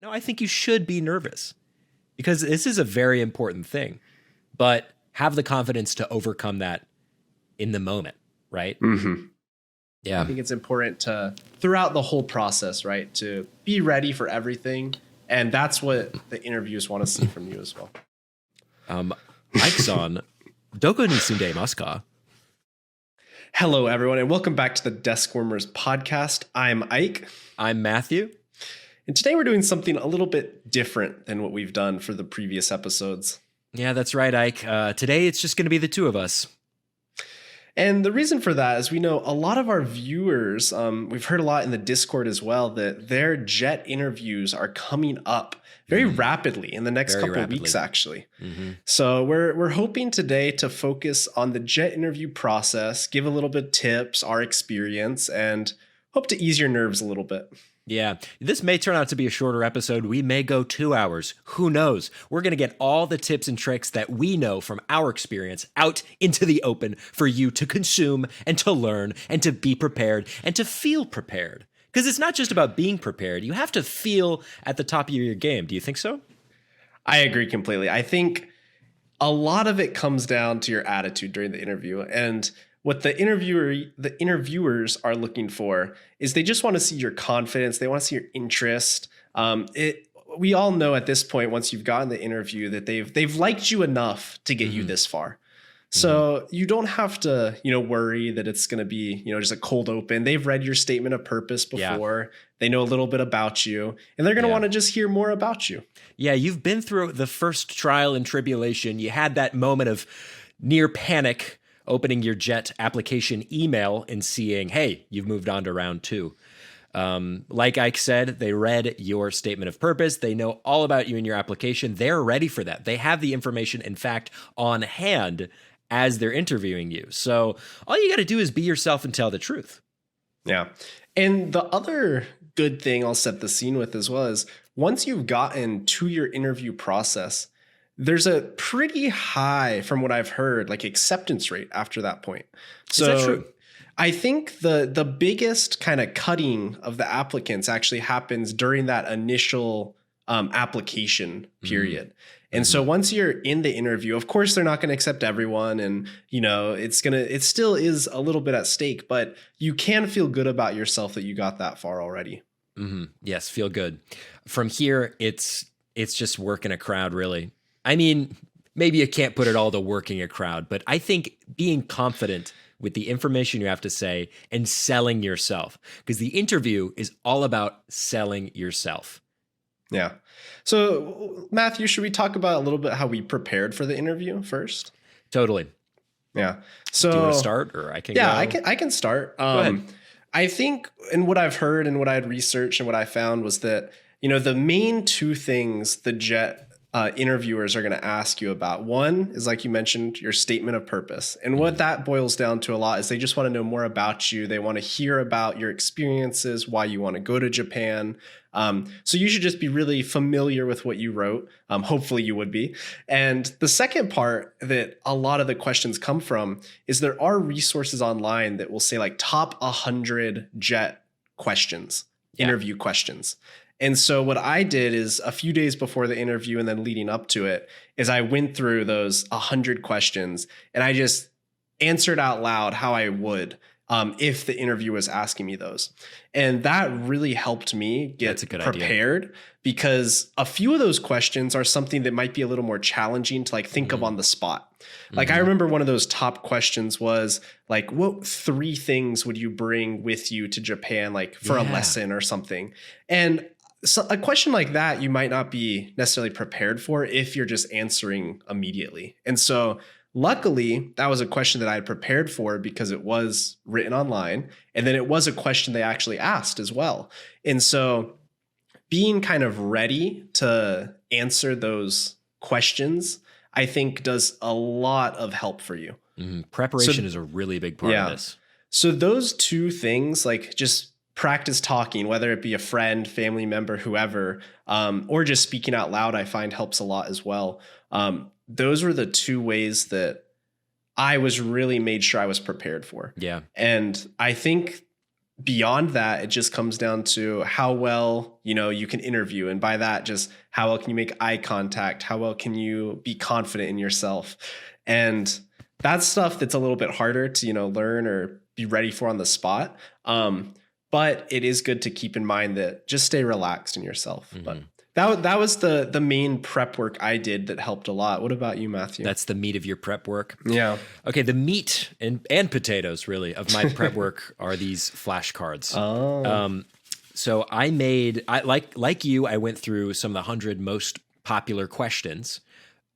No, I think you should be nervous because this is a very important thing, but have the confidence to overcome that in the moment, right? Mm-hmm. Yeah. I think it's important to, throughout the whole process, right, to be ready for everything. And that's what the interviewers want to see from you as well. Ike-san, doko ni sundemasu ka? Hello, everyone, and welcome back to the Deskwarmers podcast. I'm Ike. I'm Matthew. And today we're doing something a little bit different than what we've done for the previous episodes. Yeah, that's right, Ike. Today it's just going to be the two of us. And the reason for that is we know a lot of our viewers, we've heard a lot in the Discord as well, that their JET interviews are coming up very rapidly in the next couple of weeks, actually. Mm-hmm. So we're hoping today to focus on the JET interview process, give a little bit of tips, our experience, and hope to ease your nerves a little bit. Yeah, this may turn out to be a shorter episode. We may go 2 hours. Who knows? We're going to get all the tips and tricks that we know from our experience out into the open for you to consume and to learn and to be prepared and to feel prepared. Because it's not just about being prepared. You have to feel at the top of your game. Do you think so? I agree completely. I think a lot of it comes down to your attitude during the interview. And what the interviewers are looking for is they just want to see your confidence. They want to see your interest. We all know at this point, once you've gotten the interview, that they've liked you enough to get you this far. So you don't have to, worry that it's going to be, just a cold open. They've read your statement of purpose before. Yeah. They know a little bit about you, and they're going to want to just hear more about you. Yeah, you've been through the first trial and tribulation. You had that moment of near panic opening your JET application email and seeing, hey, you've moved on to round 2. Like Ike said, they read your statement of purpose. They know all about you in your application. They're ready for that. They have the information, in fact, on hand as they're interviewing you. So all you got to do is be yourself and tell the truth. Yeah. And the other good thing I'll set the scene with as well is once you've gotten to your interview process, there's a pretty high, from what I've heard, acceptance rate after that point. So is that true? I think the biggest kind of cutting of the applicants actually happens during that initial application period. And so once you're in the interview, of course, they're not going to accept everyone. And, it still is a little bit at stake, but you can feel good about yourself that you got that far already. Mm-hmm. Yes, feel good. From here, it's just working a crowd, really. I mean, maybe you can't put it all to working a crowd, but I think being confident with the information you have to say and selling yourself, because the interview is all about selling yourself. Yeah. So, Matthew, should we talk about a little bit how we prepared for the interview first? Totally. Yeah. So, do you want to start, or I can? Yeah, go? I can start. Go ahead. I think, and what I've heard and what I had researched and what I found was that the main 2 things the JET interviewers are going to ask you about. One is, like you mentioned, your statement of purpose. And what that boils down to a lot is they just want to know more about you. They want to hear about your experiences, why you want to go to Japan. So you should just be really familiar with what you wrote. Hopefully you would be. And the second part that a lot of the questions come from is there are resources online that will say top 100 JET questions, interview questions. And so what I did is a few days before the interview and then leading up to it is I went through those 100 questions and I just answered out loud how I would if the interview was asking me those. And that really helped me get prepared because a few of those questions are something that might be a little more challenging to think of on the spot. I remember one of those top questions was what 3 things would you bring with you to Japan, for a lesson or something? And so a question like that, you might not be necessarily prepared for if you're just answering immediately. And so luckily, that was a question that I had prepared for because it was written online. And then it was a question they actually asked as well. And so being kind of ready to answer those questions, I think does a lot of help for you. Preparation is a really big part of this. So those 2 things, just practice talking, whether it be a friend, family member, whoever, or just speaking out loud, I find helps a lot as well. Those were the 2 ways that I was really made sure I was prepared for. Yeah. And I think beyond that, it just comes down to how well, you can interview. And by that, just how well can you make eye contact? How well can you be confident in yourself? And that's stuff that's a little bit harder to, learn or be ready for on the spot. But it is good to keep in mind that just stay relaxed in yourself. Mm-hmm. But that was the main prep work I did that helped a lot. What about you, Matthew? That's the meat of your prep work. Yeah. Okay. The meat and potatoes really of my prep work are these flashcards. Oh. So like you, I went through some of the 100 most popular questions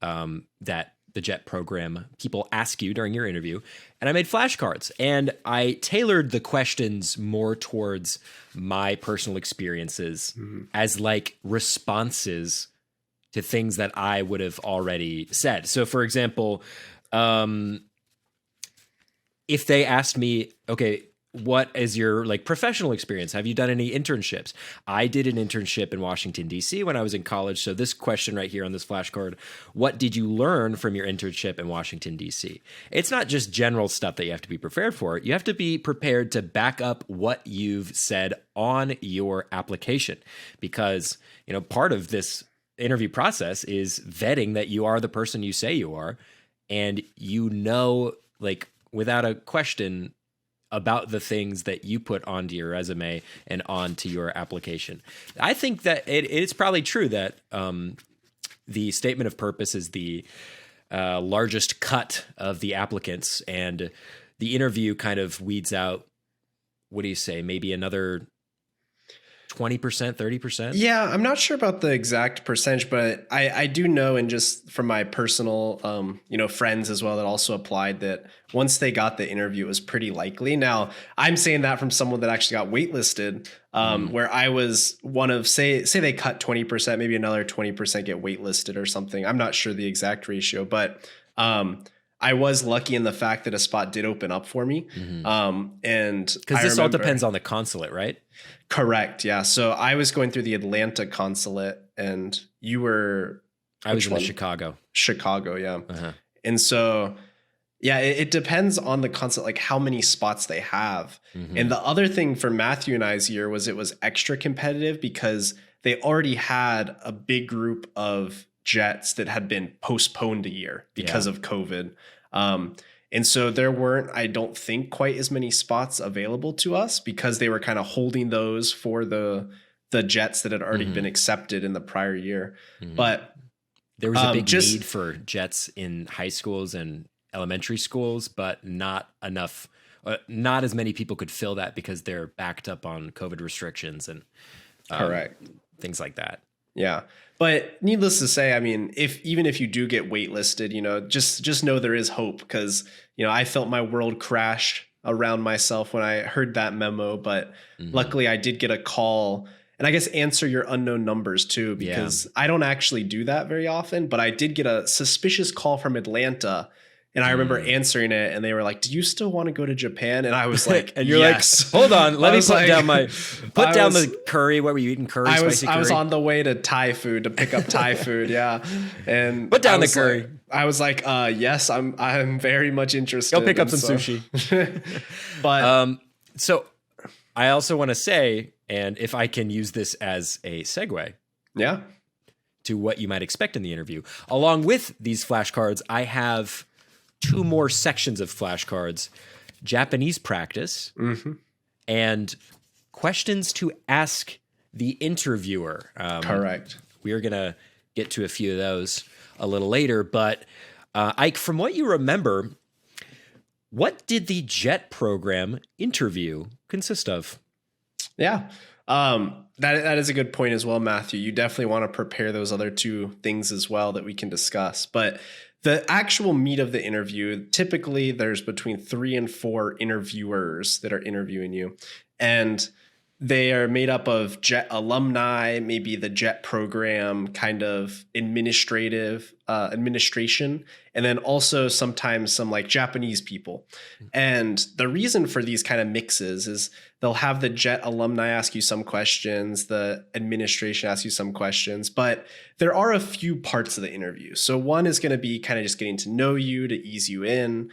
that the JET program people ask you during your interview. And I made flashcards, and I tailored the questions more towards my personal experiences as like responses to things that I would have already said. So for example, if they asked me, okay, what is your like professional experience? Have you done any internships? I did an internship in Washington, D.C. when I was in college. So this question right here on this flashcard, what did you learn from your internship in Washington, D.C.? It's not just general stuff that you have to be prepared for. You have to be prepared to back up what you've said on your application, because, part of this interview process is vetting that you are the person you say you are. And like without a question, about the things that you put onto your resume and onto your application. I think that it's probably true that the statement of purpose is the largest cut of the applicants, and the interview kind of weeds out, what do you say, maybe another 20%, 30%? Yeah, I'm not sure about the exact percentage, but I do know, and just from my personal, friends as well that also applied, that once they got the interview, it was pretty likely. Now, I'm saying that from someone that actually got waitlisted, where I was one of, say they cut 20%, maybe another 20% get waitlisted or something. I'm not sure the exact ratio, but I was lucky in the fact that a spot did open up for me. And because this all depends on the consulate, right? Correct. Yeah. So I was going through the Atlanta consulate, and you were... I was in Chicago. Chicago, yeah. Uh-huh. And so, yeah, it depends on the consulate, like how many spots they have. And the other thing for Matthew and I's year was it was extra competitive because they already had a big group of jets that had been postponed a year because of COVID. And so there weren't, I don't think, quite as many spots available to us because they were kind of holding those for the jets that had already been accepted in the prior year. But there was a big need for jets in high schools and elementary schools, but not enough. Not as many people could fill that because they're backed up on COVID restrictions and correct things like that. Yeah. But needless to say, I mean, even if you do get waitlisted, just know there is hope, because, I felt my world crash around myself when I heard that memo. But luckily I did get a call, and I guess answer your unknown numbers too, because I don't actually do that very often. But I did get a suspicious call from Atlanta. And I remember answering it, and they were like, "Do you still want to go to Japan?" And I was like, "And you're yes. like, hold on, let me put down the curry. What were you eating? Curry, spicy curry? I was on the way to Thai food to pick up Thai food, yeah. And put down the curry. I was like, yes, I'm very much interested. Go pick up some sushi. But so I also want to say, and if I can use this as a segue, to what you might expect in the interview, along with these flashcards, I have 2 more sections of flashcards: Japanese practice and questions to ask the interviewer. Correct. We are going to get to a few of those a little later. But Ike, from what you remember, what did the JET program interview consist of? Yeah. That is a good point as well, Matthew. You definitely want to prepare those other 2 things as well that we can discuss. But the actual meat of the interview, typically there's between 3 and 4 interviewers that are interviewing you. And they are made up of JET alumni, maybe the JET program kind of administrative administration, and then also sometimes some like Japanese people. And the reason for these kind of mixes is they'll have the JET alumni ask you some questions, the administration ask you some questions, but there are a few parts of the interview. So one is going to be kind of just getting to know you to ease you in.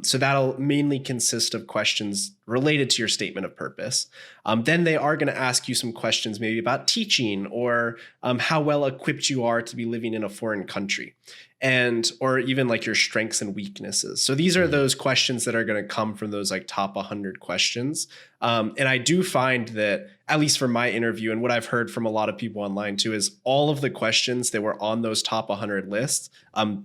So that'll mainly consist of questions related to your statement of purpose. Then they are going to ask you some questions maybe about teaching or how well equipped you are to be living in a foreign country, and or even like your strengths and weaknesses. So these are those questions that are going to come from those like top 100 questions. And I do find that, at least for my interview and what I've heard from a lot of people online too, is all of the questions that were on those top 100 lists,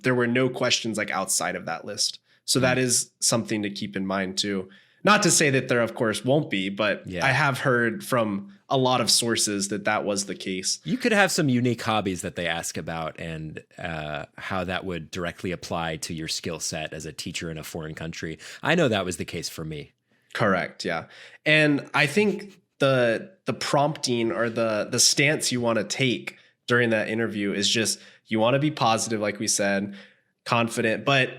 there were no questions like outside of that list. So that is something to keep in mind too. Not to say that there, of course, won't be, but I have heard from a lot of sources that that was the case. You could have some unique hobbies that they ask about and how that would directly apply to your skill set as a teacher in a foreign country. I know that was the case for me. Correct, yeah. And I think the prompting or the stance you want to take during that interview is just, you want to be positive, like we said, confident, but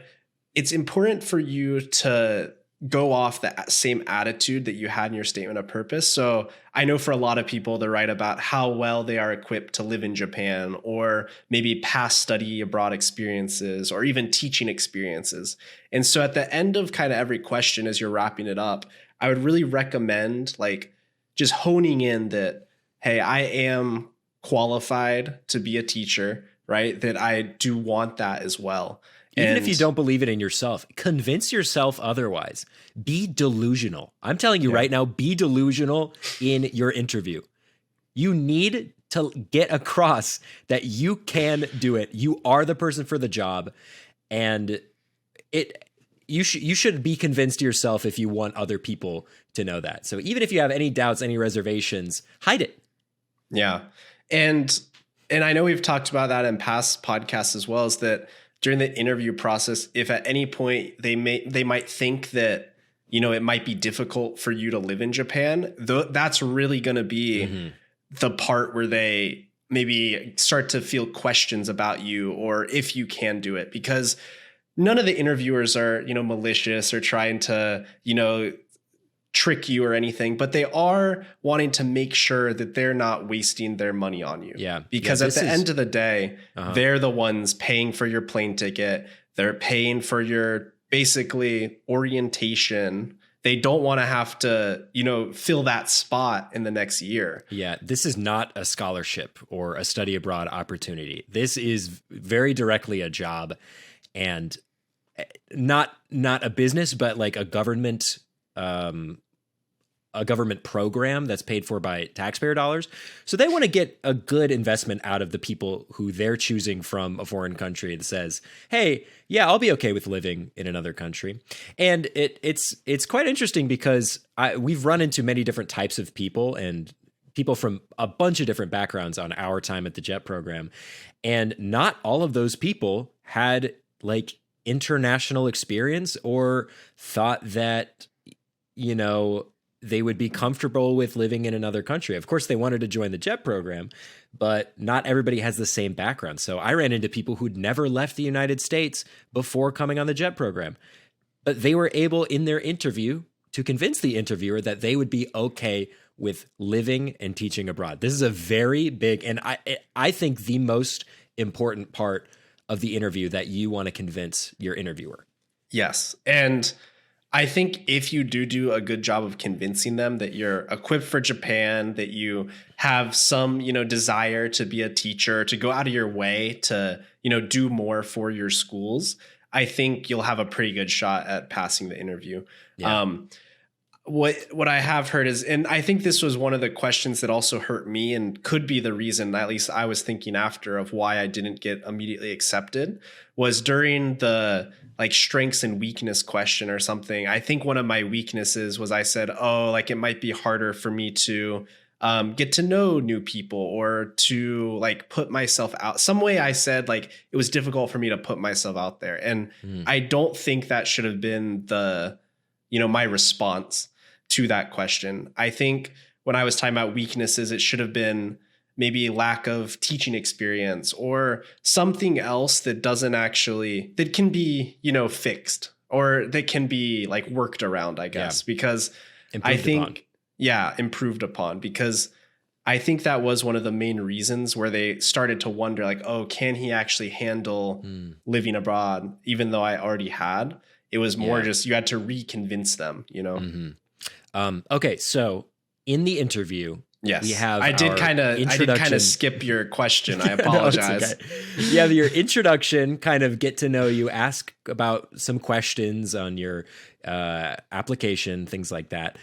it's important for you to go off the same attitude that you had in your statement of purpose. So I know for a lot of people, they write about how well they are equipped to live in Japan, or maybe past study abroad experiences, or even teaching experiences. And so at the end of kind of every question, as you're wrapping it up, I would really recommend like just honing in that, hey, I am qualified to be a teacher, right? That I do want that as well. Even if you don't believe it in yourself, convince yourself otherwise. Be delusional. I'm telling you right now, be delusional in your interview. You need to get across that you can do it. You are the person for the job. And you should be convinced to yourself if you want other people to know that. So even if you have any doubts, any reservations, hide it. Yeah. And I know we've talked about that in past podcasts as well, is that during the interview process, if at any point they might think that, you know, it might be difficult for you to live in Japan, that's really going to be the part where they maybe start to feel questions about you or if you can do it, because none of the interviewers are, you know, malicious or trying to, you know, trick you or anything, but they are wanting to make sure that they're not wasting their money on you. Yeah. Because at the end of the day, they're the ones paying for your plane ticket. They're paying for your basically orientation. They don't want to have to, you know, fill that spot in the next year. Yeah. This is not a scholarship or a study abroad opportunity. This is very directly a job, and not a business, but like a government program that's paid for by taxpayer dollars. So they want to get a good investment out of the people who they're choosing from a foreign country that says, hey, yeah, I'll be okay with living in another country. And it's quite interesting because we've run into many different types of people and people from a bunch of different backgrounds on our time at the JET program. And not all of those people had like international experience or thought that, you know, they would be comfortable with living in another country. Of course, they wanted to join the JET program, but not everybody has the same background. So I ran into people who'd never left the United States before coming on the JET program, but they were able in their interview to convince the interviewer that they would be okay with living and teaching abroad. This is a very big, and I think the most important part of the interview that you want to convince your interviewer. Yes. And I think if you do a good job of convincing them that you're equipped for Japan, that you have some, you know, desire to be a teacher, to go out of your way to, you know, do more for your schools, I think you'll have a pretty good shot at passing the interview. Yeah. What I have heard is, and I think this was one of the questions that also hurt me and could be the reason, at least I was thinking after, of why I didn't get immediately accepted, was during the like strengths and weakness question or something. I think one of my weaknesses was I said, oh, like it might be harder for me to get to know new people or to like put myself out. Some way I said like it was difficult for me to put myself out there. And I don't think that should have been the, you know, my response to that question. I think when I was talking about weaknesses, it should have been maybe lack of teaching experience or something else that that can be, fixed or that can be like worked around, I guess, because improved upon, because I think that was one of the main reasons where they started to wonder like, oh, can he actually handle living abroad? Even though I already had, it was more just, you had to reconvince them, Okay. So in the interview, yes, we have I did kind of skip your question. I apologize. No, okay. You have your introduction, kind of get to know you, ask about some questions on your application, things like that.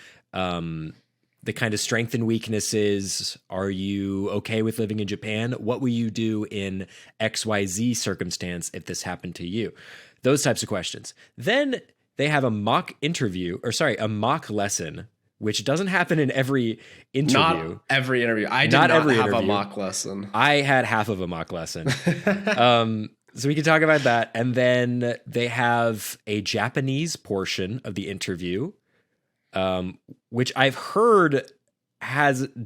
The kind of strength and weaknesses. Are you okay with living in Japan? What will you do in XYZ circumstance if this happened to you? Those types of questions. Then they have a mock lesson, which doesn't happen in every interview. Not every interview. I did not have a mock lesson. I had half of a mock lesson. So we can talk about that. And then they have a Japanese portion of the interview, which I've heard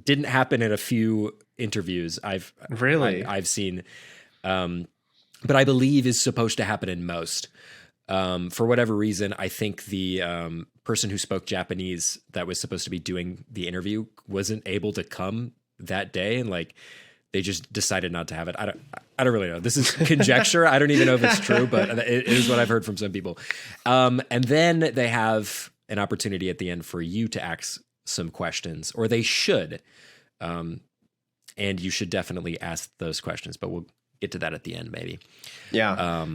didn't happen in a few interviews I've seen, but I believe is supposed to happen in most. For whatever reason, I think the person who spoke Japanese that was supposed to be doing the interview wasn't able to come that day, and like they just decided not to have it. I don't really know. This is conjecture. I don't even know if it's true, but it is what I've heard from some people. And then they have an opportunity at the end for you to ask some questions, or they should. And you should definitely ask those questions, but we'll get to that at the end, maybe. Yeah.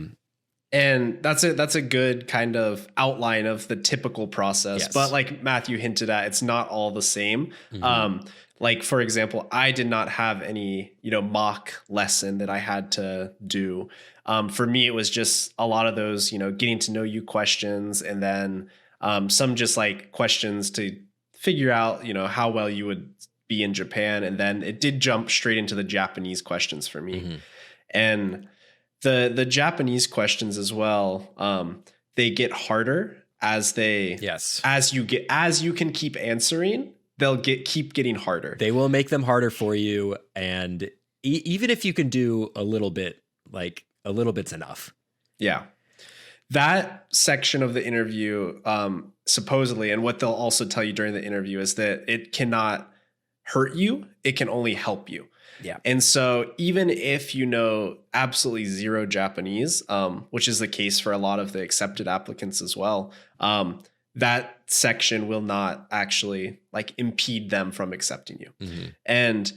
And that's a good kind of outline of the typical process. Yes. But like Matthew hinted at, it's not all the same. Mm-hmm. Like, for example, I did not have any, mock lesson that I had to do. For me, it was just a lot of those, getting to know you questions, and then some just like questions to figure out, how well you would be in Japan. And then it did jump straight into the Japanese questions for me. Mm-hmm. And the Japanese questions as well, they get harder as you can keep answering, they'll keep getting harder. They will make them harder for you. And even if you can do a little bit, like a little bit's enough. Yeah. That section of the interview, supposedly, and what they'll also tell you during the interview is that it cannot hurt you. It can only help you. Yeah. And so even if you know absolutely zero Japanese, which is the case for a lot of the accepted applicants as well, that section will not actually like impede them from accepting you. Mm-hmm. And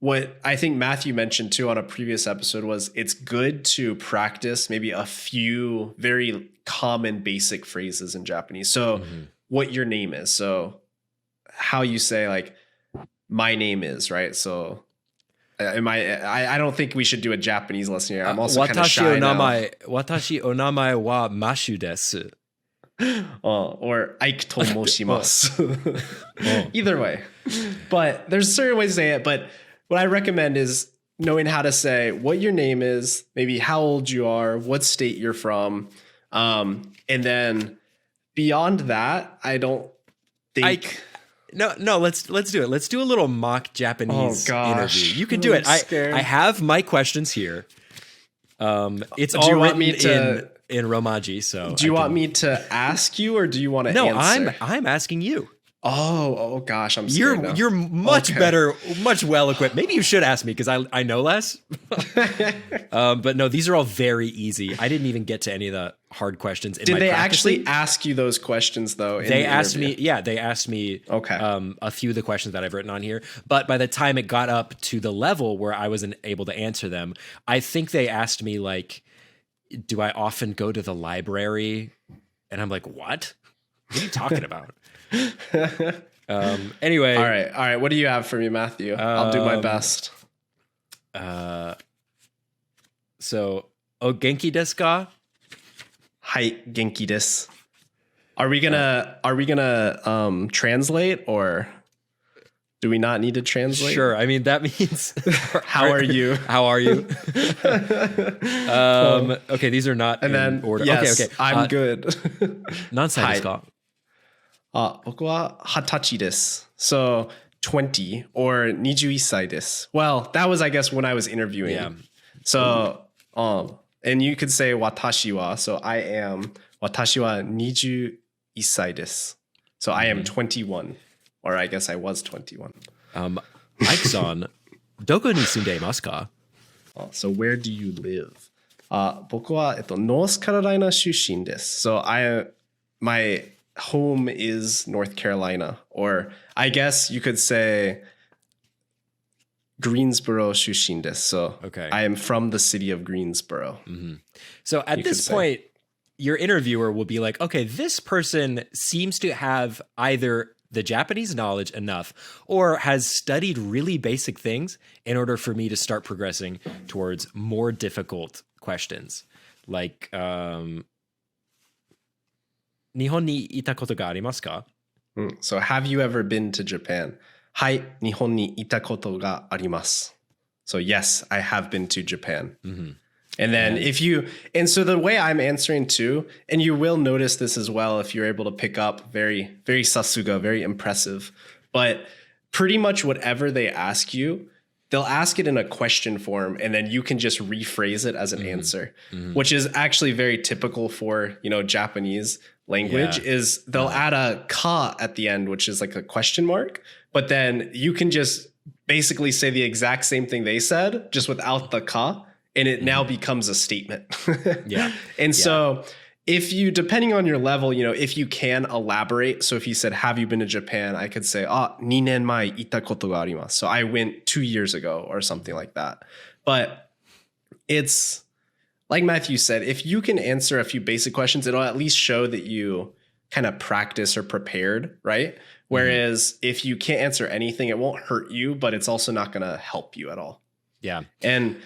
what I think Matthew mentioned too on a previous episode was it's good to practice maybe a few very common basic phrases in Japanese. So what your name is. So how you say like, my name is, right? So I don't think we should do a Japanese lesson here. I'm also kind of shy now. Watashi o namae wa Mashu desu. Or Ike tomoshimasu. Either way. But there's certain ways to say it. But what I recommend is knowing how to say what your name is, maybe how old you are, what state you're from. And then beyond that, I don't think... No, let's do it. Let's do a little mock Japanese interview. You can do it. I have my questions here. It's all written in Romaji. So do you want me to ask you, or do you want to answer? No, I'm asking you. Oh gosh, I'm scared now. You're much better, much well equipped. Maybe you should ask me because I know less. But no, these are all very easy. I didn't even get to any of the hard questions. Did they actually ask you those questions though? They asked me. Yeah, they asked me. Okay. A few of the questions that I've written on here, but by the time it got up to the level where I wasn't able to answer them, I think they asked me like, "Do I often go to the library?" And I'm like, "What? What are you talking about?" Anyway. All right. What do you have for me, Matthew? I'll do my best. So, genki desu ka? Hai, genki desu. Are we gonna translate, or do we not need to translate? Sure. I mean, that means how are you? How are you? Okay, these are not in order. Yes, okay. I'm good. Nansai desu ka? 僕は20歳です。So 20 or 21歳です. Well, that was, I guess, when I was interviewing. Yeah. So, and you could say 私は. So I am, 私は21歳です. So I am 21. Or I guess I was 21. Ike-san, どこに住んでいますか? So where do you live? 僕は、North Carolina 出身です. So my home is North Carolina. Or I guess you could say Greensboro 出身です. So okay. I am from the city of Greensboro. Mm-hmm. So at this point, your interviewer will be like, okay, this person seems to have either the Japanese knowledge enough or has studied really basic things in order for me to start progressing towards more difficult questions. Like, 日本にいたことがありますか? So have you ever been to Japan? はい、日本にいたことがあります. So yes, I have been to Japan. Mm-hmm. And then and so the way I'm answering too, and you will notice this as well if you're able to pick up, very, very sasuga, very impressive. But pretty much whatever they ask you, they'll ask it in a question form, and then you can just rephrase it as an answer, which is actually very typical for, Japanese language. Is they'll add a ka at the end, which is like a question mark, but then you can just basically say the exact same thing they said, just without the ka. And it now becomes a statement. And so if you, depending on your level, if you can elaborate. So if you said, have you been to Japan? I could say, 2年前行ったことがあります. So I went 2 years ago or something like that. But it's like Matthew said, if you can answer a few basic questions, it'll at least show that you kind of practice or prepared, right? Whereas if you can't answer anything, it won't hurt you, but it's also not going to help you at all. Yeah. And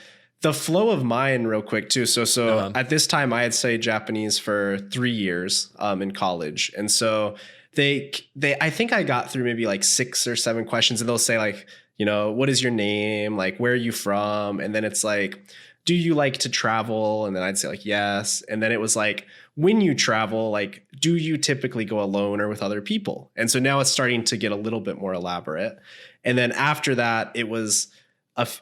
the flow of mine real quick too. So at this time I had studied Japanese for 3 years in college. And so I think I got through maybe like 6 or 7 questions, and they'll say like, what is your name? Like, where are you from? And then it's like, do you like to travel? And then I'd say like, yes. And then it was like, when you travel, like, do you typically go alone or with other people? And so now it's starting to get a little bit more elaborate. And then after that, it was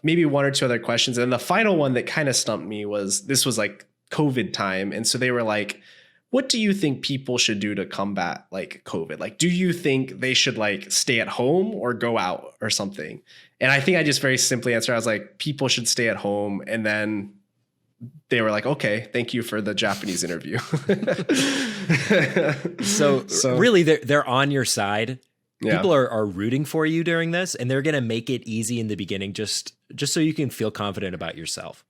maybe 1 or 2 other questions. And the final one that kind of stumped me was, this was like COVID time. And so they were like, what do you think people should do to combat like COVID? Like, do you think they should like stay at home or go out or something? And I think I just very simply answered. I was like, people should stay at home. And then they were like, okay, thank you for the Japanese interview. So really they're on your side. People are rooting for you during this, and they're going to make it easy in the beginning just so you can feel confident about yourself.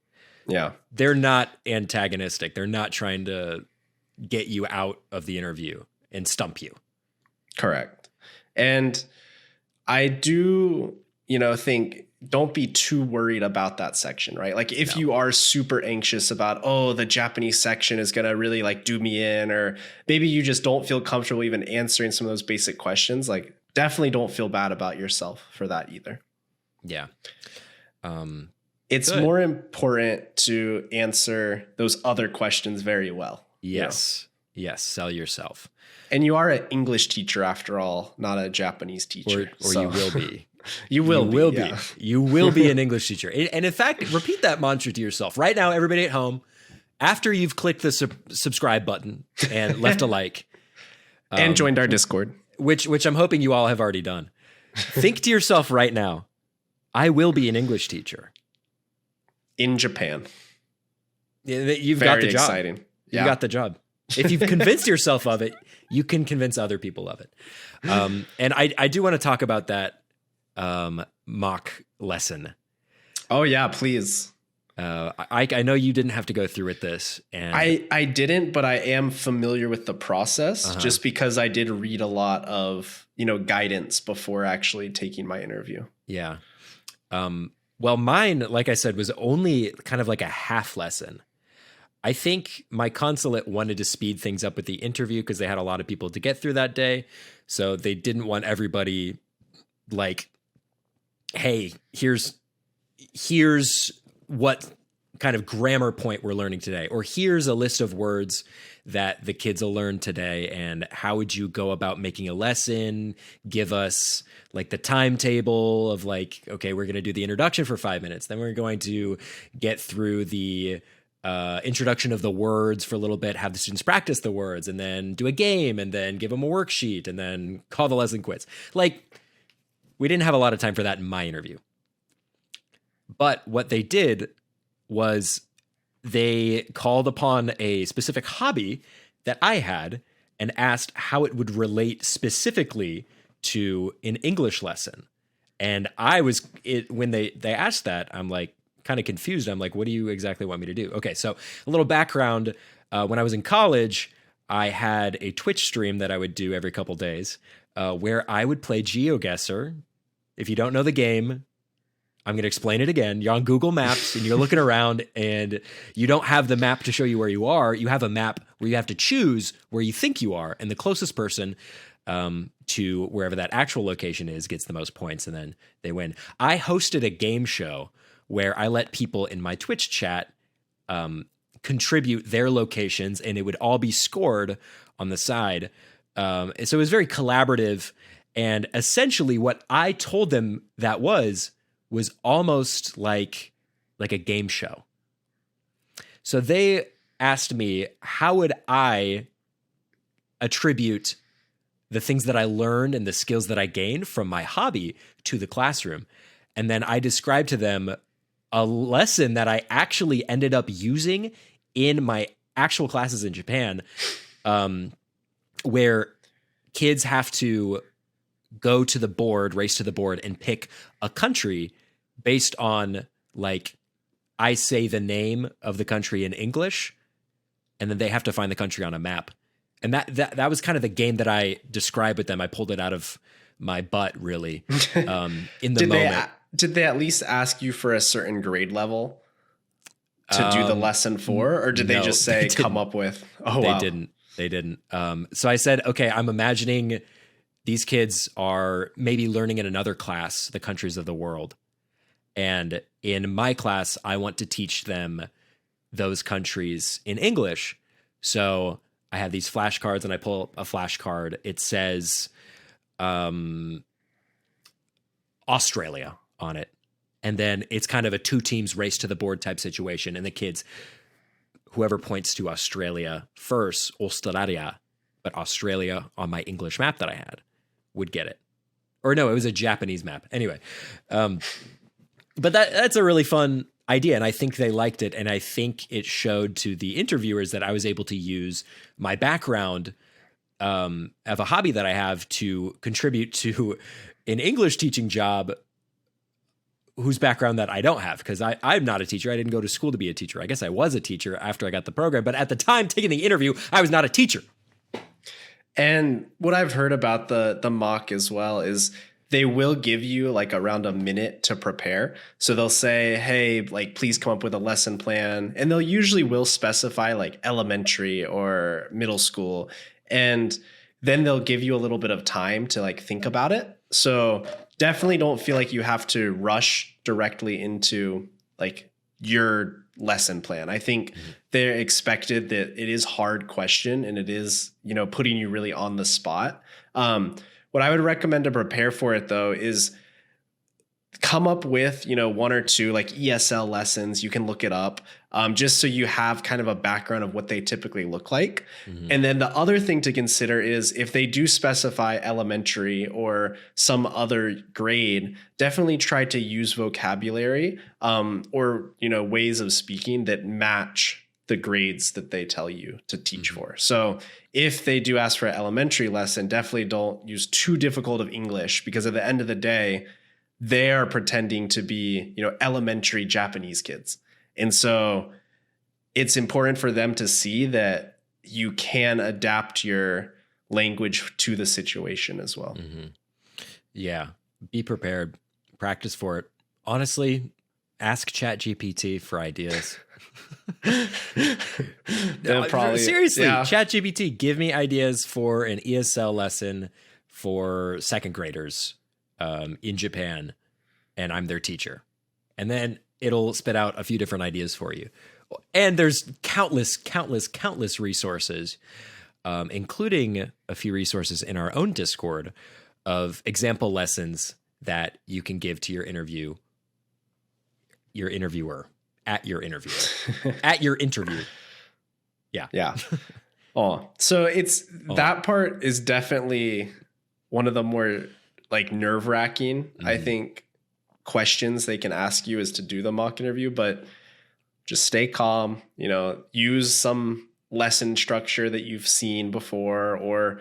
Yeah. They're not antagonistic. They're not trying to get you out of the interview and stump you. Correct. And I do, think don't be too worried about that section, right? Like if you are super anxious about, the Japanese section is going to really like do me in, or maybe you just don't feel comfortable even answering some of those basic questions, like definitely don't feel bad about yourself for that either. Yeah. It's more important to answer those other questions very well. Yes. Yes. Sell yourself. And you are an English teacher after all, not a Japanese teacher. Or you will be. You will be. You will be an English teacher. And in fact, repeat that mantra to yourself. Right now, everybody at home, after you've clicked the subscribe button and left a like. And joined our Discord. Which I'm hoping you all have already done. Think to yourself right now, I will be an English teacher. In Japan. You've got the job. Exciting. You got the job. If you've convinced yourself of it, you can convince other people of it. And I do want to talk about that mock lesson. Oh yeah, please. I know you didn't have to go through with this, and I didn't, but I am familiar with the process just because I did read a lot of guidance before actually taking my interview. Yeah. Well, mine, like I said, was only kind of like a half lesson. I think my consulate wanted to speed things up with the interview because they had a lot of people to get through that day, so they didn't want everybody like, hey, here's what kind of grammar point we're learning today, or here's a list of words that the kids will learn today, and how would you go about making a lesson? Give us like the timetable of like, okay, we're going to do the introduction for 5 minutes, then we're going to get through the introduction of the words for a little bit, have the students practice the words, and then do a game, and then give them a worksheet, and then call the lesson quits. Like, we didn't have a lot of time for that in my interview. But what they did was they called upon a specific hobby that I had and asked how it would relate specifically to an English lesson. And when they asked that, I'm like kind of confused. I'm like, what do you exactly want me to do? Okay, so a little background. When I was in college, I had a Twitch stream that I would do every couple days where I would play GeoGuessr. If you don't know the game, I'm going to explain it again. You're on Google Maps and you're looking around and you don't have the map to show you where you are. You have a map where you have to choose where you think you are. And the closest person to wherever that actual location is gets the most points, and then they win. I hosted a game show where I let people in my Twitch chat contribute their locations, and it would all be scored on the side. So it was very collaborative. And essentially what I told them that was almost like a game show. So they asked me, how would I attribute the things that I learned and the skills that I gained from my hobby to the classroom? And then I described to them a lesson that I actually ended up using in my actual classes in Japan, where kids have to go to the board, race to the board, and pick a country based on, like, I say the name of the country in English, and then they have to find the country on a map. And that was kind of the game that I described with them. I pulled it out of my butt, really, in the moment. Did they at least ask you for a certain grade level to do the lesson for, or did they just say come up with? Oh, they wow. didn't. They didn't. So I said, okay, I'm imagining these kids are maybe learning in another class the countries of the world. And in my class, I want to teach them those countries in English. So I have these flashcards, and I pull up a flashcard. It says Australia on it. And then it's kind of a two teams race to the board type situation. And the kids, whoever points to Australia first, Australia, but Australia on my English map that I had, would get it. Or no, it was a Japanese map. Anyway, but that's a really fun idea, and I think they liked it, and I think it showed to the interviewers that I was able to use my background of a hobby that I have to contribute to an English teaching job whose background that I don't have, because I'm not a teacher. I didn't go to school to be a teacher. I guess I was a teacher after I got the program, but at the time taking the interview, I was not a teacher. And what I've heard about the mock as well is they will give you like around a minute to prepare. So they'll say, hey, like, please come up with a lesson plan. And they'll usually will specify like elementary or middle school. And then they'll give you a little bit of time to like think about it. So definitely don't feel like you have to rush directly into like your lesson plan. I think they're expected that it is hard question, and it is, putting you really on the spot. What I would recommend to prepare for it, though, is come up with, one or two like ESL lessons. You can look it up just so you have kind of a background of what they typically look like. Mm-hmm. And then the other thing to consider is if they do specify elementary or some other grade, definitely try to use vocabulary or, ways of speaking that match the grades that they tell you to teach for. So if they do ask for an elementary lesson, definitely don't use too difficult of English, because at the end of the day, they are pretending to be, elementary Japanese kids. And so it's important for them to see that you can adapt your language to the situation as well. Mm-hmm. Yeah. Be prepared. Practice for it. Honestly, ask ChatGPT for ideas. Seriously, yeah. ChatGPT, give me ideas for an ESL lesson for second graders in Japan, and I'm their teacher. And then it'll spit out a few different ideas for you. And there's countless resources, including a few resources in our own Discord of example lessons that you can give to your interviewer, at your interview. Yeah. Yeah. Oh, so that part is definitely one of the more like nerve-wracking, I think, questions they can ask you is to do the mock interview, but just stay calm, use some lesson structure that you've seen before or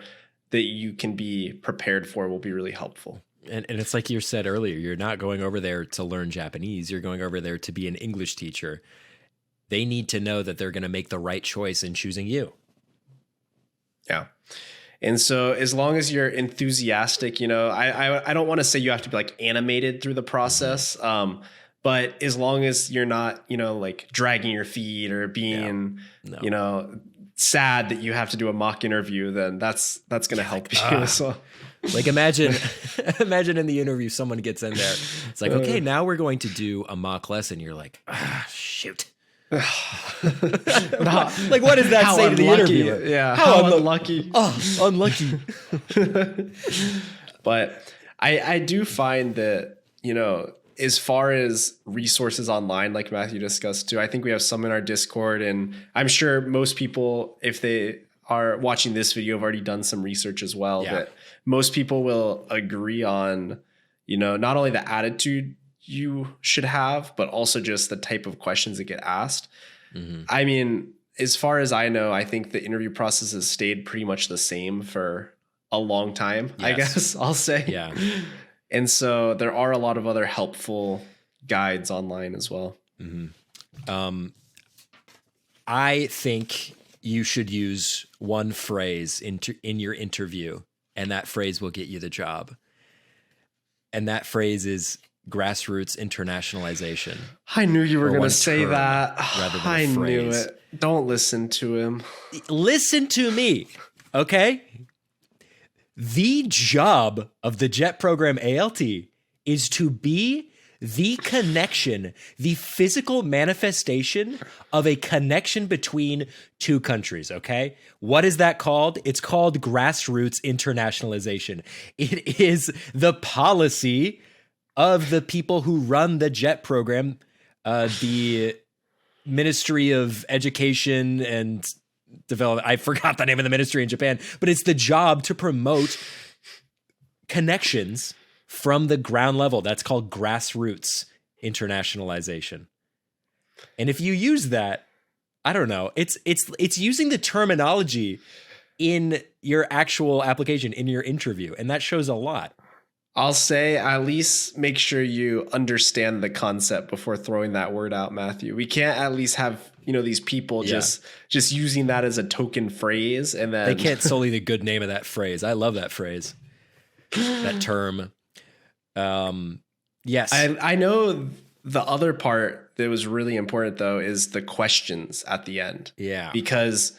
that you can be prepared for will be really helpful. And it's like you said earlier, you're not going over there to learn Japanese. You're going over there to be an English teacher. They need to know that they're going to make the right choice in choosing you. Yeah. And so as long as you're enthusiastic, I don't want to say you have to be like animated through the process. But as long as you're not, like dragging your feet or being, sad that you have to do a mock interview, then that's going to help you as well. Like imagine in the interview, someone gets in there. It's like, okay, now we're going to do a mock lesson. You're like, shoot. Like, what does that say to the interviewer? Yeah. How unlucky. Unlucky. But I do find that, as far as resources online, like Matthew discussed too, I think we have some in our Discord, and I'm sure most people, if they are watching this video, have already done some research as well. Yeah. That most people will agree on, not only the attitude you should have, but also just the type of questions that get asked. Mm-hmm. I mean, as far as I know, I think the interview process has stayed pretty much the same for a long time, yes. I guess I'll say. Yeah. And so there are a lot of other helpful guides online as well. Mm-hmm. I think you should use one phrase in your interview, and that phrase will get you the job. And that phrase is grassroots internationalization. I knew you were going to say that. Rather than I knew it. Don't listen to him. Listen to me, okay? The job of the JET program ALT is to be the connection, the physical manifestation of a connection between two countries, okay? What is that called? It's called grassroots internationalization. It is the policy of the people who run the JET program, the Ministry of Education and Development. I forgot the name of the ministry in Japan, but it's the job to promote connections from the ground level. That's called grassroots internationalization. And if you use that, I don't know, it's using the terminology in your actual application, in your interview, and that shows a lot. I'll say at least make sure you understand the concept before throwing that word out, Matthew. We can't at least have, these people just using that as a token phrase, and then they can't sully the good name of that phrase. I love that phrase, that term. Yes. I know the other part that was really important though is the questions at the end. Yeah. Because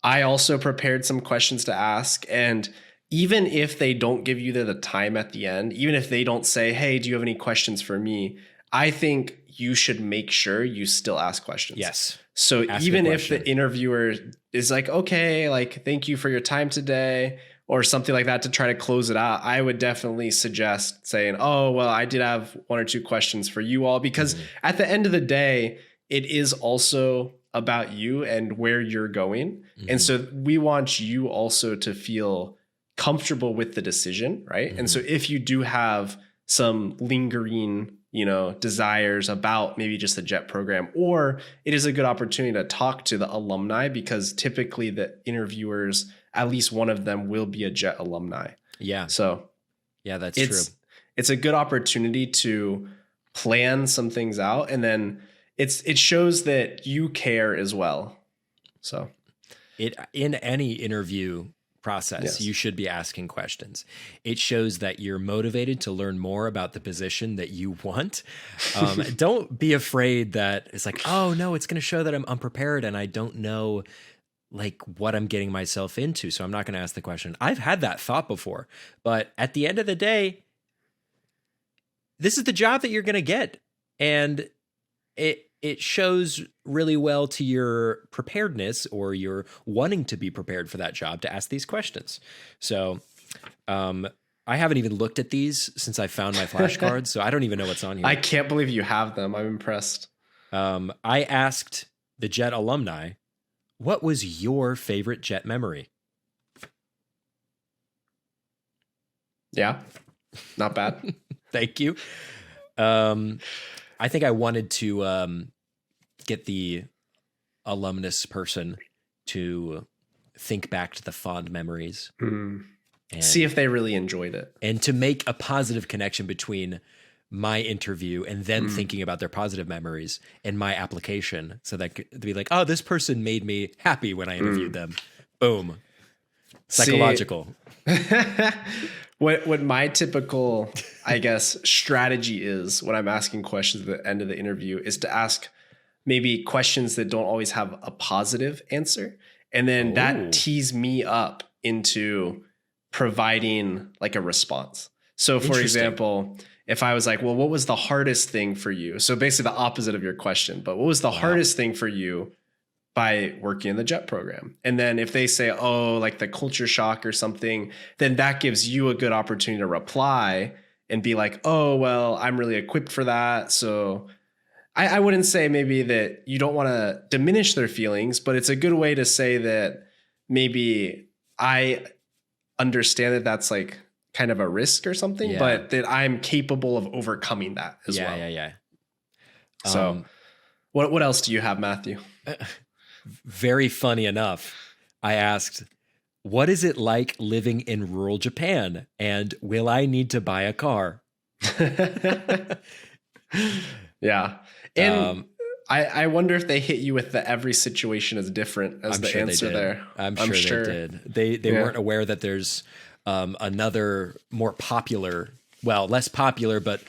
I also prepared some questions to ask, and even if they don't give you the time at the end, even if they don't say, hey, do you have any questions for me? I think you should make sure you still ask questions. Yes. So even if the interviewer is like, okay, like, thank you for your time today, or something like that to try to close it out, I would definitely suggest saying, oh, well, I did have one or two questions for you all, because at the end of the day, it is also about you and where you're going. Mm-hmm. And so we want you also to feel comfortable with the decision, right? Mm-hmm. And so if you do have some lingering, desires about maybe just the JET program, or it is a good opportunity to talk to the alumni, because typically the interviewers, at least one of them will be a JET alumni. Yeah. So yeah, that's true. It's a good opportunity to plan some things out, and then it shows that you care as well. So in any interview process, yes, you should be asking questions. It shows that you're motivated to learn more about the position that you want. Don't be afraid that it's like, oh no, it's going to show that I'm unprepared and I don't know like what I'm getting myself into, so I'm not going to ask the question. I've had that thought before, but at the end of the day, this is the job that you're going to get. And it shows really well to your preparedness or your wanting to be prepared for that job to ask these questions. So I haven't even looked at these since I found my flashcards, so I don't even know what's on here. I can't believe you have them. I'm impressed. I asked the Jet alumni, what was your favorite Jet memory? Yeah, not bad. Thank you. I think I wanted to get the alumnus person to think back to the fond memories. And see if they really enjoyed it. And to make a positive connection between my interview and then thinking about their positive memories and my application. So that could be like, oh, this person made me happy when I interviewed them. Boom. Psychological. What my typical, I guess, strategy is when I'm asking questions at the end of the interview is to ask maybe questions that don't always have a positive answer. And then that tees me up into providing like a response. So for example, if I was like, well, what was the hardest thing for you? So basically the opposite of your question, but what was the hardest thing for you by working in the JET program? And then if they say, oh, like the culture shock or something, then that gives you a good opportunity to reply and be like, oh, well, I'm really equipped for that. So I wouldn't say maybe that you don't want to diminish their feelings, but it's a good way to say that maybe I understand that that's like kind of a risk or something, but that I'm capable of overcoming that as well. Yeah. So what else do you have, Matthew? Very funny enough, I asked, what is it like living in rural Japan? And will I need to buy a car? Yeah. And I wonder if they hit you with the every situation is different as the answer there. I'm sure they did. They weren't aware that there's another more popular, well, less popular, but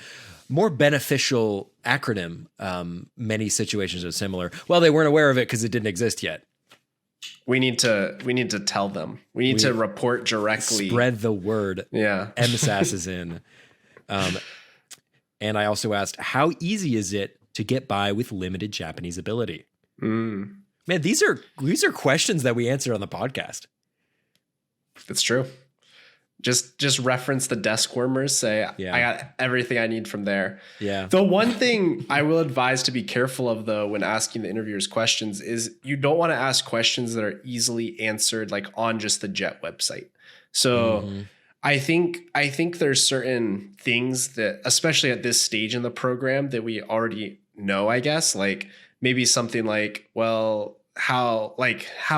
more beneficial acronym. Many situations are similar. Well, they weren't aware of it because it didn't exist yet. We need to tell them. We need to report directly. Spread the word. Yeah. MSAS is in. And I also asked, how easy is it to get by with limited Japanese ability? Man, these are questions that we answered on the podcast. That's true. Just reference the Deskwarmers, say, I got everything I need from there. Yeah. The one thing I will advise to be careful of, though, when asking the interviewers questions is you don't want to ask questions that are easily answered like on just the JET website. So I think there's certain things that, especially at this stage in the program, that we already know, I guess, like maybe something like, well, how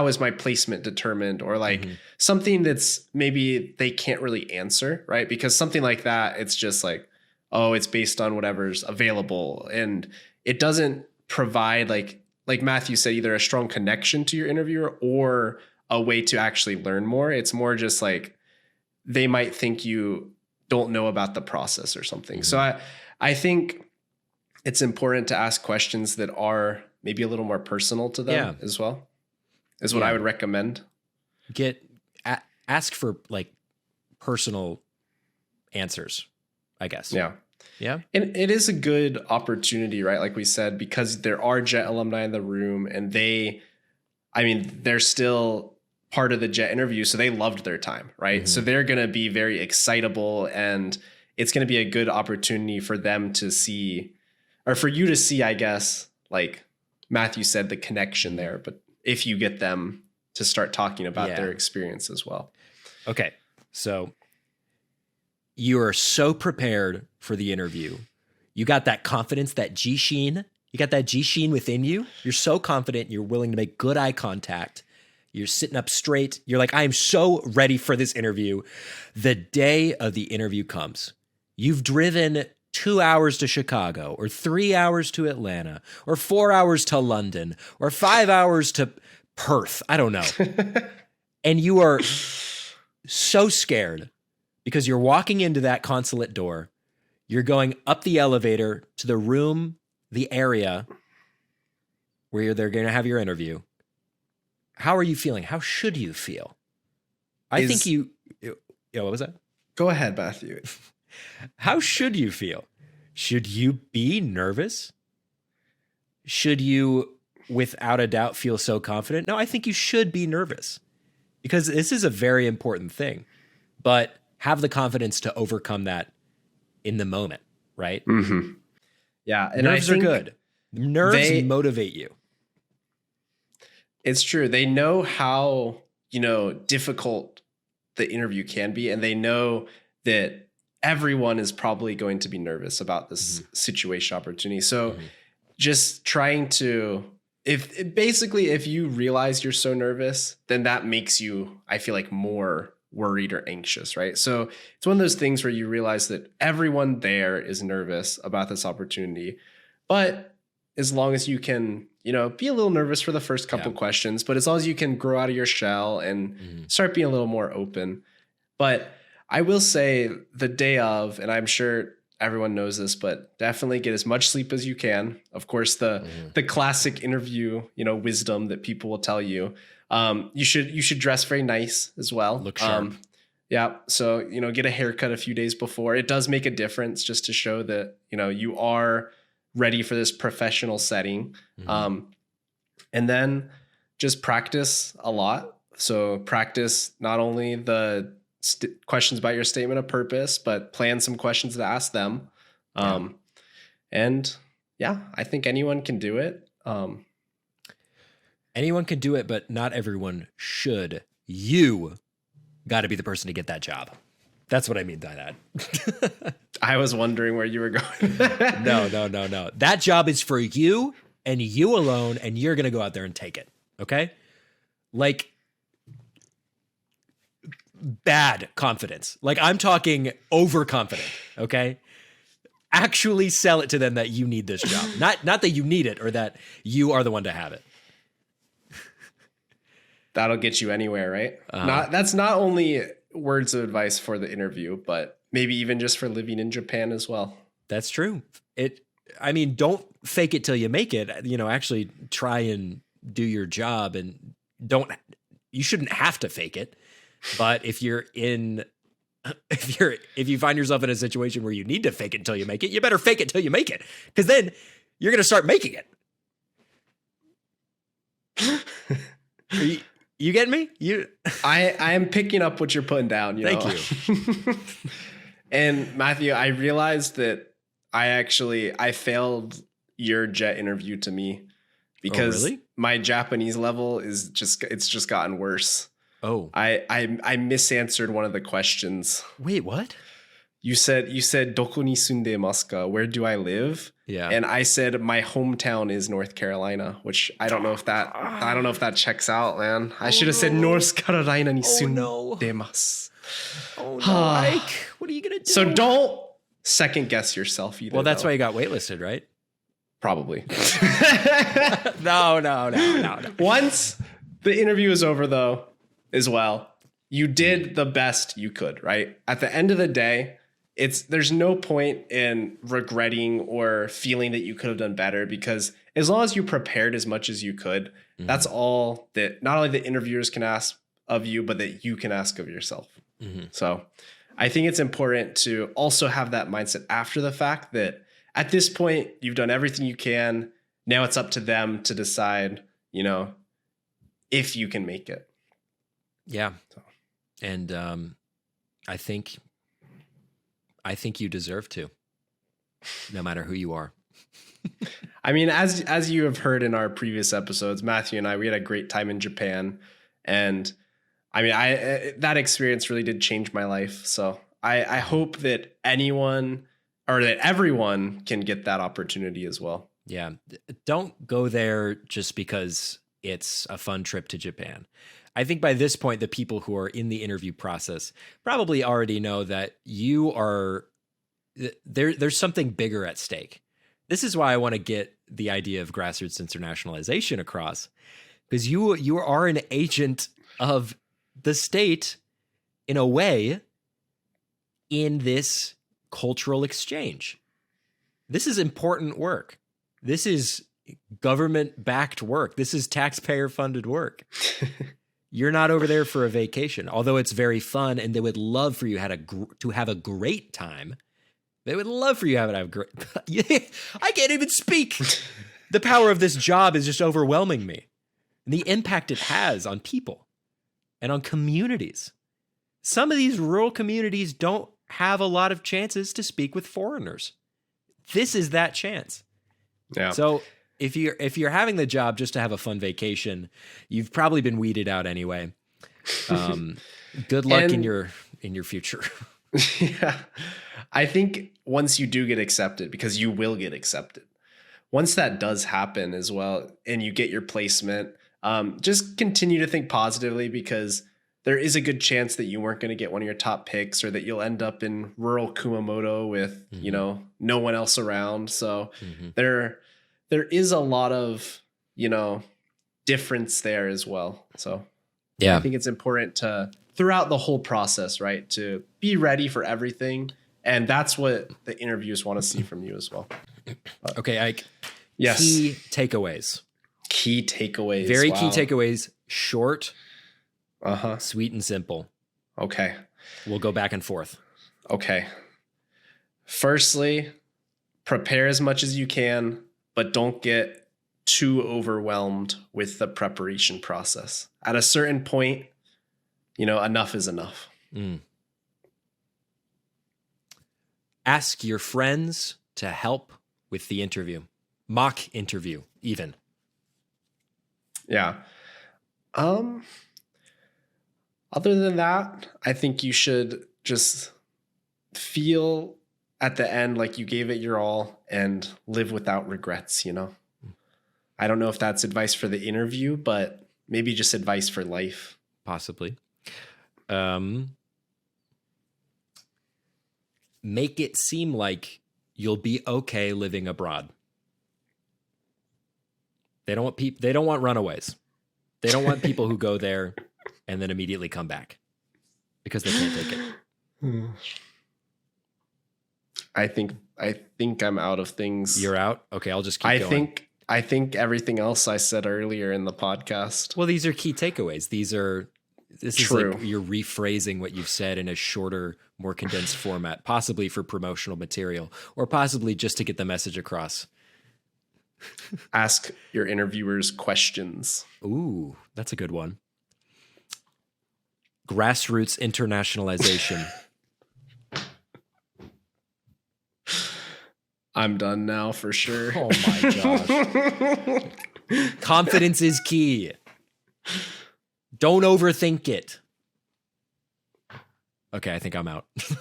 is my placement determined, or like something that's maybe they can't really answer, right? Because something like that, it's just like, oh, it's based on whatever's available, and it doesn't provide like Matthew said, either a strong connection to your interviewer or a way to actually learn more. It's more just like they might think you don't know about the process or something. So I think it's important to ask questions that are maybe a little more personal to them as well, is what I would recommend. Ask for like personal answers, I guess. Yeah. And it is a good opportunity, right? Like we said, because there are JET alumni in the room, and they're still part of the JET interview. So they loved their time, right? So they're going to be very excitable, and it's going to be a good opportunity for them to see, or for you to see, I guess, like Matthew said, the connection there. But if you get them to start talking about their experience as well. Okay. So you are so prepared for the interview. You got that confidence, that G-sheen. You got that G-sheen within you. You're so confident. You're willing to make good eye contact. You're sitting up straight. You're like, I am so ready for this interview. The day of the interview comes. You've driven 2 hours to Chicago, or 3 hours to Atlanta, or 4 hours to London, or 5 hours to Perth. I don't know. And you are so scared because you're walking into that consulate door. You're going up the elevator to the room, the area where they're going to have your interview. How are you feeling? How should you feel? I think what was that? Go ahead, Matthew. How should you feel? Should you be nervous? should you, without a doubt, feel so confident? No, I think you should be nervous because this is a very important thing. But have the confidence to overcome that in the moment, right? Mm-hmm. Yeah. And nerves are good. Nerves motivate you. It's true. They know how, difficult the interview can be. And they know that everyone is probably going to be nervous about this situation opportunity. So just trying to, if you realize you're so nervous, then that makes you, I feel like, more worried or anxious, right? So it's one of those things where you realize that everyone there is nervous about this opportunity, but as long as you can, be a little nervous for the first couple questions, but as long as you can grow out of your shell and start being a little more open. But I will say the day of, and I'm sure everyone knows this, but definitely get as much sleep as you can. Of course, the classic interview, wisdom that people will tell you. You should dress very nice as well. Look sharp. Yeah. So, get a haircut a few days before. It does make a difference just to show that, you are ready for this professional setting. And then just practice a lot. So practice not only the questions about your statement of purpose, but plan some questions to ask them. And yeah, I think anyone can do it. Anyone can do it, but not everyone should. You got to be the person to get that job. That's what I mean by that. I was wondering where you were going. No. That job is for you and you alone, and you're going to go out there and take it. Okay? Like, bad confidence. Like, I'm talking overconfident. Okay? Actually sell it to them that you need this job. Not that you need it or that you are the one to have it. That'll get you anywhere, right? That's not only words of advice for the interview, but maybe even just for living in Japan as well. That's true. Don't fake it till you make it. Actually try and do your job, and you shouldn't have to fake it. But if you find yourself in a situation where you need to fake it until you make it, you better fake it till you make it, because then you're going to start making it. You getting me? I am picking up what you're putting down. Thank you. And Matthew, I realized that I failed your jet interview to me because my Japanese level it's just gotten worse. Oh, I misanswered one of the questions. Wait, what? You said "Doko ni sunde masu ka?" Where do I live? Yeah. And I said my hometown is North Carolina, which I don't know if that checks out, man. I should have said North Carolina ni sunde masu. Oh no, Ike. What are you gonna do? So don't second guess yourself either. Well, that's why you got waitlisted, right? Probably. No. Once the interview is over, though, as well, you did the best you could, right? At the end of the day, there's no point in regretting or feeling that you could have done better, because as long as you prepared as much as you could, that's all that not only the interviewers can ask of you, but that you can ask of yourself. So I think it's important to also have that mindset after the fact that at this point, you've done everything you can. Now it's up to them to decide, if you can make it. Yeah. And I think you deserve to, no matter who you are. I mean, as you have heard in our previous episodes, Matthew and I, we had a great time in Japan. And I mean, that experience really did change my life. So I hope that anyone or that everyone can get that opportunity as well. Yeah. Don't go there just because it's a fun trip to Japan. I think by this point, the people who are in the interview process probably already know that there's something bigger at stake. This is why I want to get the idea of grassroots internationalization across, because you are an agent of the state in a way in this cultural exchange. This is important work. This is government-backed work. This is taxpayer-funded work. You're not over there for a vacation, although it's very fun, and they would love for you to have a great time. They would love for you to have a great. I can't even speak. The power of this job is just overwhelming me. And the impact it has on people and on communities. Some of these rural communities don't have a lot of chances to speak with foreigners. This is that chance. Yeah. So if you're having the job just to have a fun vacation, you've probably been weeded out anyway. Good luck in your future. Yeah. I think once you do get accepted, because you will get accepted, once that does happen as well, and you get your placement, just continue to think positively, because there is a good chance that you weren't going to get one of your top picks, or that you'll end up in rural Kumamoto with, no one else around. So there is a lot of, difference there as well. So yeah, I think it's important to, throughout the whole process, right, to be ready for everything. And that's what the interviewers want to see from you as well. Okay, Ike. Yes. Key takeaways. Key takeaways. Very key takeaways. Short, Uh-huh. sweet and simple. Okay. We'll go back and forth. Okay. Firstly, prepare as much as you can, but don't get too overwhelmed with the preparation process. At a certain point, enough is enough. Ask your friends to help with the interview. Mock interview, even. Yeah. Other than that, I think you should just feel at the end like you gave it your all and live without regrets, I don't know if that's advice for the interview, but maybe just advice for life. Possibly. Make it seem like you'll be okay living abroad. They don't want runaways. They don't want people who go there and then immediately come back because they can't take it. I think I'm out of things. You're out? Okay, I'll just keep going. I think everything else I said earlier in the podcast. Well, these are key takeaways. This True. is like you're rephrasing what you've said in a shorter, more condensed format, possibly for promotional material or possibly just to get the message across. Ask your interviewers questions. Ooh, that's a good one. Grassroots internationalization. I'm done now for sure. Oh my gosh. Confidence is key. Don't overthink it. Okay, I think I'm out. These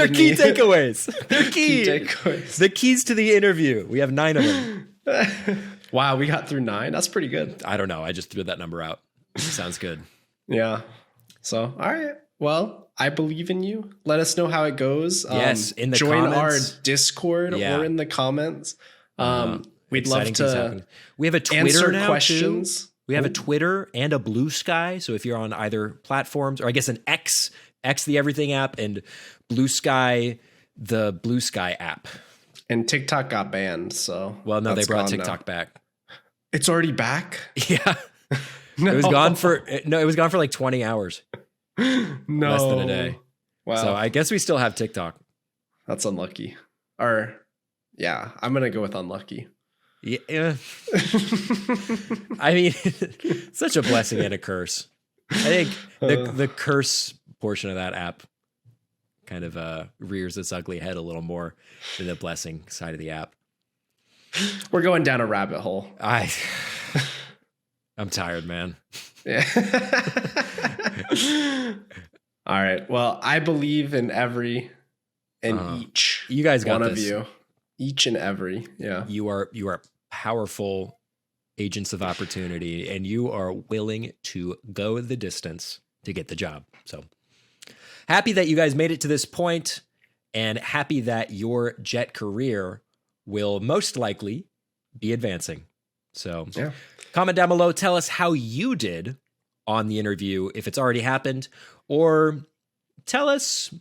are key takeaways. They're key. Key takeaways. The keys to the interview. We have 9 of them. Wow, we got through 9. That's pretty good. I don't know. I just threw that number out. Sounds good. Yeah. So, all right. Well, I believe in you. Let us know how it goes. Yes, in the join comments. our Discord or in the comments. We'd love to. We have a Twitter answer now questions. Too. We have a Twitter and a Blue Sky. So if you're on either platforms, or I guess an X the Everything app, and Blue Sky, the Blue Sky app. And TikTok got banned. So well, no, they brought TikTok back. It's already back. Yeah. No. It was gone for like 20 hours. No. Less than a day. Wow. So I guess we still have TikTok. That's unlucky. Or yeah, I'm going to go with unlucky. Yeah. I mean, such a blessing and a curse. I think the curse portion of that app kind of rears its ugly head a little more than the blessing side of the app. We're going down a rabbit hole. I'm tired, man. Yeah. All right. Well, I believe in each. You guys got one this. Of you. Each and every. Yeah. You are powerful agents of opportunity, and you are willing to go the distance to get the job. So happy that you guys made it to this point, and happy that your jet career will most likely be advancing. So yeah. Comment down below. Tell us how you did on the interview, if it's already happened, or tell us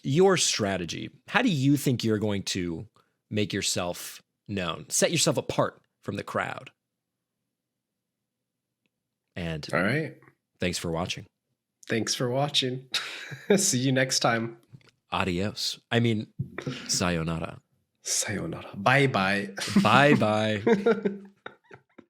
your strategy. How do you think you're going to make yourself known? Set yourself apart from the crowd. And all right. Thanks for watching. Thanks for watching. See you next time. Adios. I mean, sayonara. Sayonara. Bye bye. Bye bye.